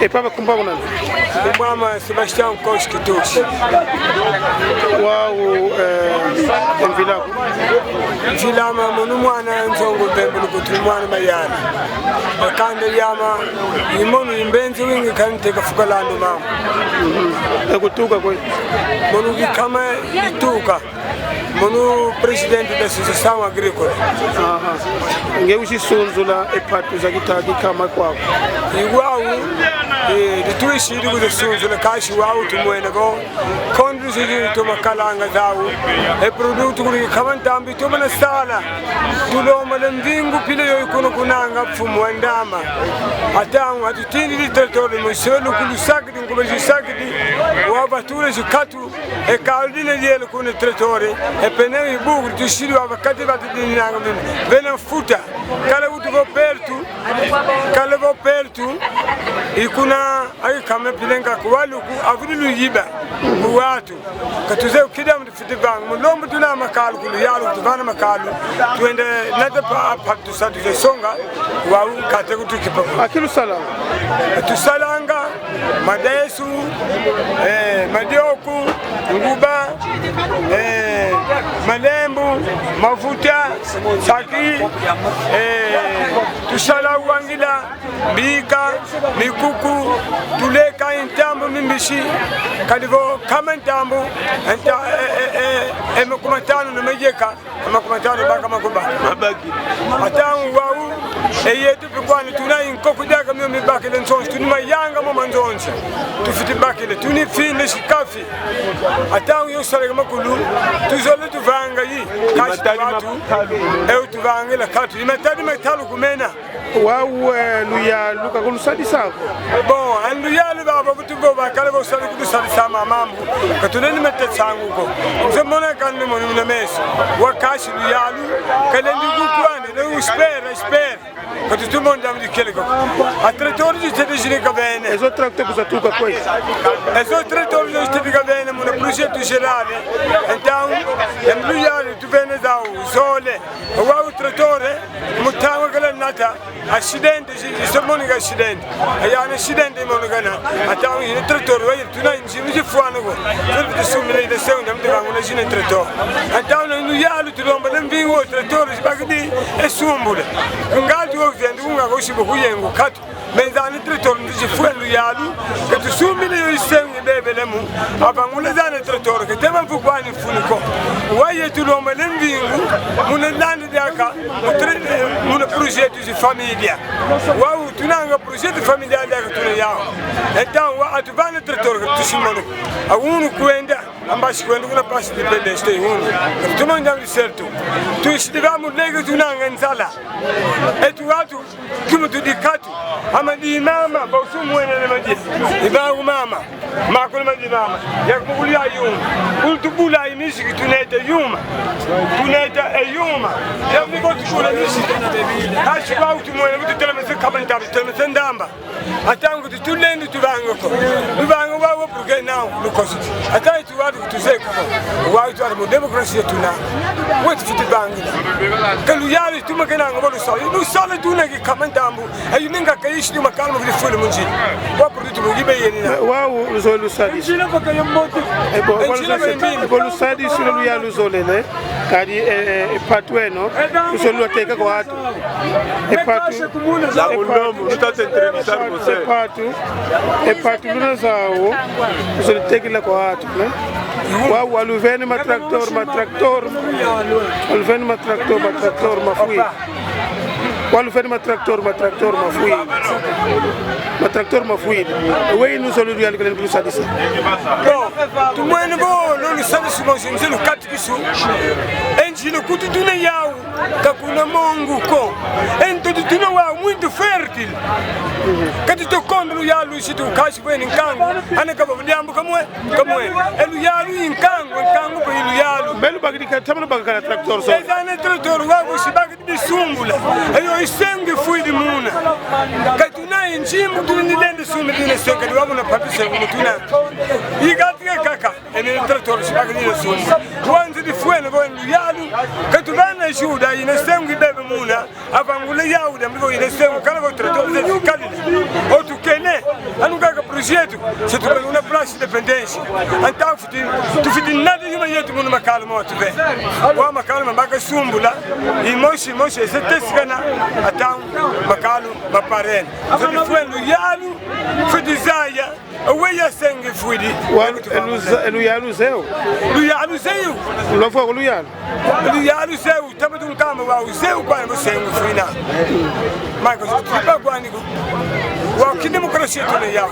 E papa kumbago nani? Mama Sebastian Koski Toshi. Wow, envilago. Filama munu mwana nzongo bembulu kutumwana mayana. Akande yama imonu imbenzi wingi kante kafukalando mama. Ekutuka kwe. Munu kama ituka. Munu presidente da Associação Agrícola. Ngeushi sunzula epatu za kitagi kama kwako. Igual de tu ishiri ku sunzula kashi wau tumwena go. Kondu siji tuma kalanga zau. E produto kuri kama Ntambu tuma na sala. Tulo malemvingu pile yo ikuno kunanga fumu ndama. Atangu atutindi literatori mselu kulusakidi ngumeji sakidi. Wabature zikatu e kaldine yele kuna territori. E peneu ibugu tushiri wabakati batidini nanga vena futa kala utuvo pertu ikuna ai kama pilenga kwaluku avudilu yiba watu katuze ukida mfiti bang mulombo tuna makalu kulu yalu tuvana makalu tuende nada pa tu sadu songa wa kate kutukipa akilu salanga tusalanga madesu madioku nguba malembu mafuta saki tusala wangila bika mikuku tuleka Ntambu mimbishi kalivo kama Ntambu emakumatano numejeka emakumatano baka makuba mabagi atangu wau eyetu pikwani tunayi nkoku daga myo mibakile nsonsi tunima yanga mo manzonsi tufiti bakile tuni fine shikafi atangu yosalega makulu tuzole tuvanga yi kashi watu tuvangila katu imatadi metalu kumena wau luya luka kulusadi sako bon anduya baba butubo bakale bo sali kulusadi sama mambu katuneni metetsangu ko nzemona kanne moni na meso wakashi luyalu kalendi gukwane ne uspera katutumo ndamdi keleko atretori jitede jinika bene ezo tracte kuzatuka kwezi ezo tretori jitede bene mona projet generale então emluyalu tubene zao zole wau tretore mutawa kala nata accidente semoni accidente ayana accidente monogana atawi ni tretore wayi tuna inji fuano go de sumile de seunda mde ngona jine tretore atawi no yalu tulomba lemvingo tretore bagdi e sumbule ngati wo vyendi unga go shibo kuyengo katu mezani tretore ndiji fuelu yalu katu sumile yo isengi bebelemu abangule zane tretore ke tema fukwani funiko wayi tulomba lemvingo munelandi daka muna projet de família. Uau, tu não é projeto familiar da que tu não é. Então, o atuvana trator que tu se manda. A único ainda, a mais quando uma passa de pendência tem tu não dá certo. Tu estivemos legal tu não ensala. E tu ato como tu dicato. Amadi mama, bausu moena na madi. Ibago mama, makul madi mama. Ya kumuli ayum. Ultu bula imisi que tu neta yuma. Tu neta é yuma. Eu me gosto de bula imisi. Acho que tu moena tu telemese Ntambu telemese ndamba. Atangu tu lendo tu vango ko. Tu vango wa porque não, no costo. Atai tu ato tu sei como. Wa tu amo democracia tu na. What fit bangi. Kalu yali tu makana ngolo so. No sala tu na que Ntambu. Ayu ninga kaishi tu makalo vile fule munji. Wa produto mugibe yeni. Wow, uzolu sadi. Njila baka yamboto. Ebo sadi sulu ya luzole ne. Kadi patweno uzolu ateka kwa watu. La mulombo tutate entrevistar você. Epatu luna zao uzolu tekila kwa watu ne. Wow, aluveni matraktor aluveni matraktor mafui. Walufeni matraktor mafui. Matraktor mafui. Wewe ni uzolu ya likelen plus sadisa. Bon, tu mwene bo lolu sadisa mo zimzelu katikisu. Enjilo kutu tuna yao kakuna mongu ko. Ento tuna wa muito fértil. Kati to kondo ya lu situ kashi bweni nkango. Ana kaba ndiambu kamwe. Elu ya lu nkango ko ilu ya lu. Belu bagdi ka tamno bagala traktor so. Ezana traktor wa bo shibagdi bisumbula. Ayo isengi fuidi muna. Katuna injimu tuni lende sumbi ne senga wa muna papisa mutuna. Igati kaka ene traktor shibagdi ne sumbi. Wanzi di fuene bo yalu katuna shuda ine sengi bebe muna. Avangule yauda mbo ine sengi kala bo traktor ze kali. Otu kene anu projeto se tu vem uma praça de independência então tu fiz nada de uma jeito no macalo moto vem o macalo mabaga sumbula e moshi se tescana então macalo maparen se foi no yalo foi desaya Oya sangue fuidi. Luyalu seu. Luyalu seu. Lo foi luyalu. Luyalu seu. Tamo de Nkama wa seu kwa mo sangue fuina. Mas tu pa kwani ko. Wa que democracia tu le ya.